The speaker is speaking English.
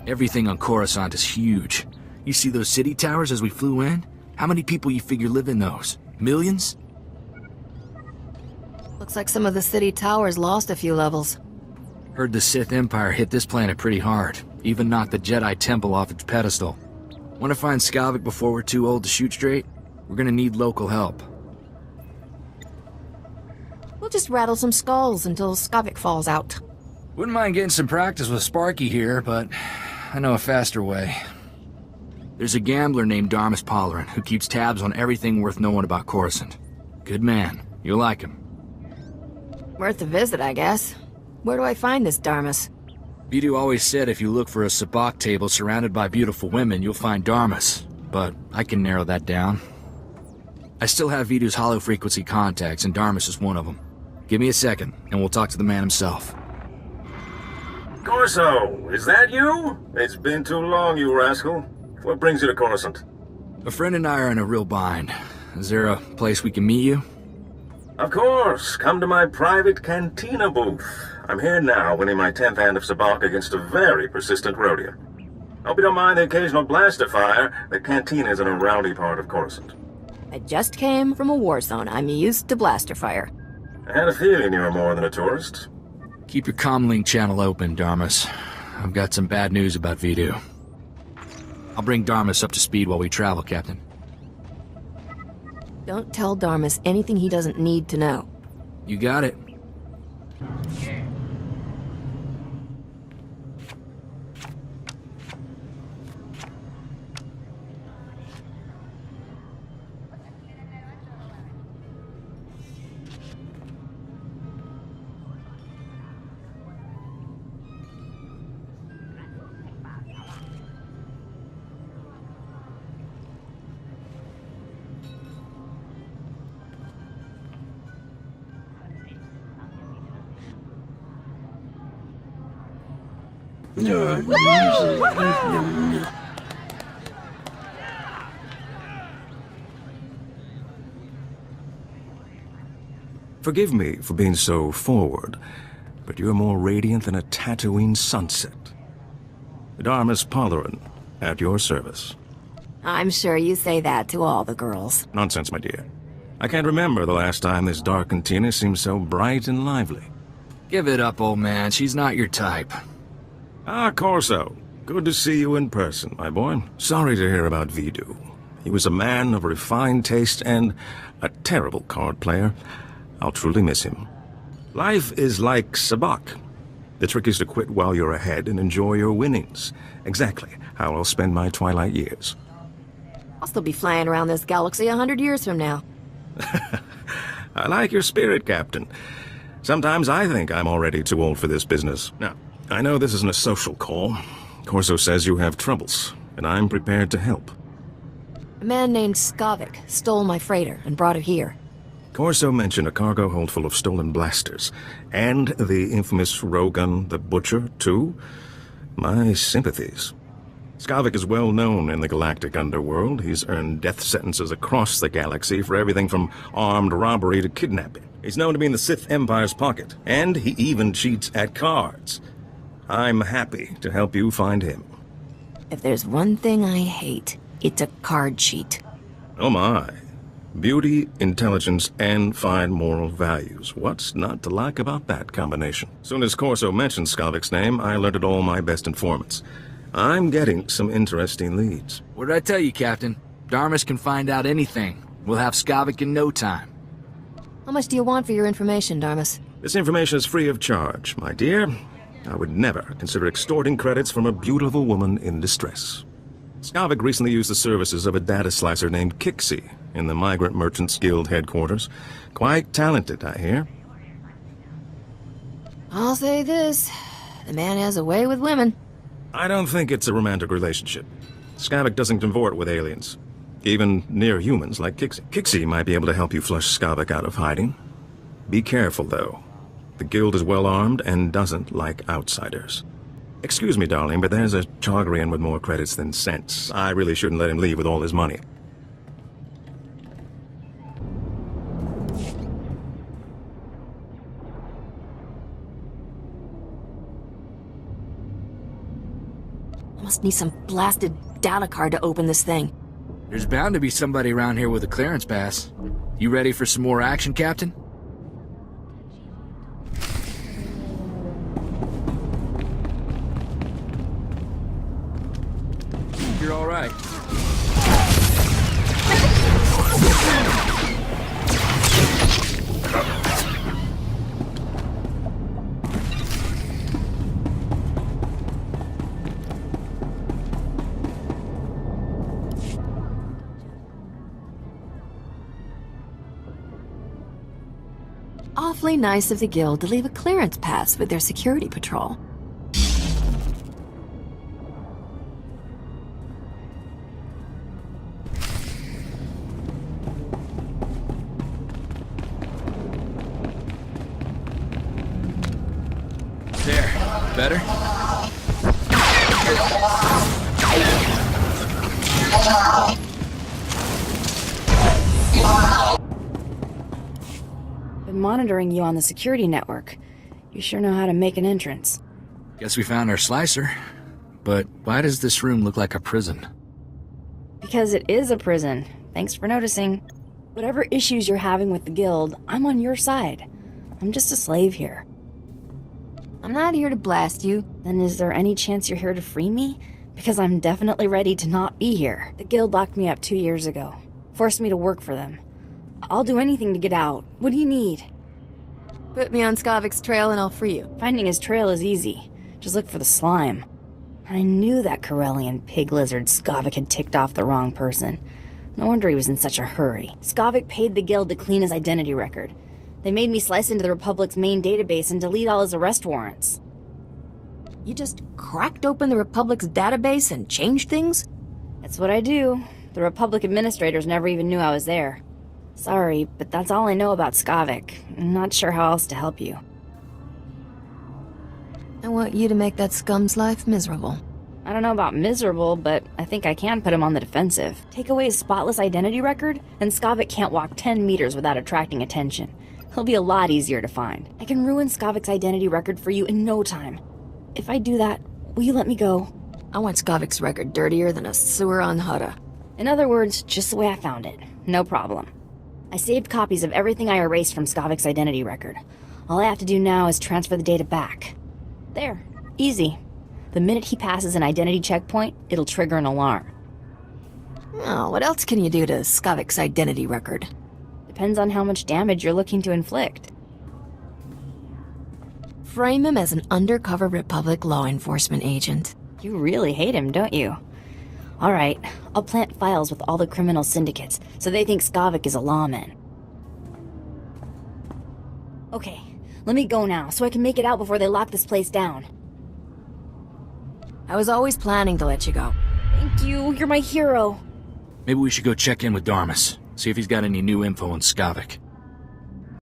Everything on Coruscant is huge. You see those city towers as we flew in? How many people you figure live in those? Millions? Looks like some of the city towers lost a few levels. Heard the Sith Empire hit this planet pretty hard. Even knocked the Jedi Temple off its pedestal. Want to find Skavik before we're too old to shoot straight? We're gonna need local help. We'll just rattle some skulls until Skavik falls out. Wouldn't mind getting some practice with Sparky here, but I know a faster way. There's a gambler named Darmus Palarin who keeps tabs on everything worth knowing about Coruscant. Good man. You'll like him. Worth a visit, I guess. Where do I find this Darmus? Vidu always said if you look for a sabacc table surrounded by beautiful women, you'll find Darmus. But I can narrow that down. I still have Vidu's hollow-frequency contacts, and Darmus is one of them. Give me a second, and we'll talk to the man himself. Corso, is that you? It's been too long, you rascal. What brings you to Coruscant? A friend and I are in a real bind. Is there a place we can meet you? Of course. Come to my private cantina booth. I'm here now, winning my 10th hand of sabacc against a very persistent Rhodian. Hope you don't mind the occasional blaster fire. The cantina is in a rowdy part of Coruscant. I just came from a war zone. I'm used to blaster fire. I had a feeling you were more than a tourist. Keep your comlink channel open, Darmus. I've got some bad news about Vidu. I'll bring Darmus up to speed while we travel, Captain. Don't tell Darmus anything he doesn't need to know. You got it. Forgive me for being so forward, but you're more radiant than a Tatooine sunset. Darmus Palarin, at your service. I'm sure you say that to all the girls. Nonsense, my dear. I can't remember the last time this dark cantina seemed so bright and lively. Give it up, old man. She's not your type. Ah, Corso. Good to see you in person, my boy. Sorry to hear about Vidu. He was a man of refined taste and a terrible card player. I'll truly miss him. Life is like sabacc. The trick is to quit while you're ahead and enjoy your winnings. Exactly how I'll spend my twilight years. I'll still be flying around this galaxy 100 years from now. I like your spirit, Captain. Sometimes I think I'm already too old for this business. Now, I know this isn't a social call. Corso says you have troubles, and I'm prepared to help. A man named Skavik stole my freighter and brought it here. Corso mentioned a cargo hold full of stolen blasters, and the infamous Rogun the Butcher, too. My sympathies. Skavik is well known in the galactic underworld. He's earned death sentences across the galaxy for everything from armed robbery to kidnapping. He's known to be in the Sith Empire's pocket, and he even cheats at cards. I'm happy to help you find him. If there's one thing I hate, it's a card cheat. Oh my. Beauty, intelligence, and fine moral values. What's not to like about that combination? Soon as Corso mentioned Skavik's name, I alerted all my best informants. I'm getting some interesting leads. What did I tell you, Captain? Darmus can find out anything. We'll have Skavik in no time. How much do you want for your information, Darmus? This information is free of charge, my dear. I would never consider extorting credits from a beautiful woman in distress. Skavik recently used the services of a data slicer named Kixie in the Migrant Merchants Guild headquarters. Quite talented, I hear. I'll say this. The man has a way with women. I don't think it's a romantic relationship. Skavik doesn't cavort with aliens. Even near humans like Kixie. Kixie might be able to help you flush Skavik out of hiding. Be careful, though. The guild is well armed and doesn't like outsiders. Excuse me, darling, but there's a Chagrian with more credits than sense. I really shouldn't let him leave with all his money. I must need some blasted data card to open this thing. There's bound to be somebody around here with a clearance pass. You ready for some more action, Captain? You're all right. Awfully nice of the guild to leave a clearance pass with their security patrol. There. Better? Been monitoring you on the security network. You sure know how to make an entrance. Guess we found our slicer. But why does this room look like a prison? Because it is a prison. Thanks for noticing. Whatever issues you're having with the guild, I'm on your side. I'm just a slave here. I'm not here to blast you. Then is there any chance you're here to free me? Because I'm definitely ready to not be here. The guild locked me up 2 years ago. Forced me to work for them. I'll do anything to get out. What do you need? Put me on Skavik's trail and I'll free you. Finding his trail is easy. Just look for the slime. I knew that Corellian pig lizard Skavik had ticked off the wrong person. No wonder he was in such a hurry. Skavik paid the guild to clean his identity record. They made me slice into the Republic's main database and delete all his arrest warrants. You just cracked open the Republic's database and changed things? That's what I do. The Republic administrators never even knew I was there. Sorry, but that's all I know about Skavik. I'm not sure how else to help you. I want you to make that scum's life miserable. I don't know about miserable, but I think I can put him on the defensive. Take away his spotless identity record, and Skavik can't walk 10 meters without attracting attention. He'll be a lot easier to find. I can ruin Skavik's identity record for you in no time. If I do that, will you let me go? I want Skavik's record dirtier than a sewer on Hutta. In other words, just the way I found it. No problem. I saved copies of everything I erased from Skavik's identity record. All I have to do now is transfer the data back. There. Easy. The minute he passes an identity checkpoint, it'll trigger an alarm. Oh, what else can you do to Skavik's identity record? Depends on how much damage you're looking to inflict. Frame him as an undercover Republic law enforcement agent. You really hate him, don't you? Alright, I'll plant files with all the criminal syndicates, so they think Skavik is a lawman. Okay, let me go now, so I can make it out before they lock this place down. I was always planning to let you go. Thank you, you're my hero. Maybe we should go check in with Darmus. See if he's got any new info on Skavik.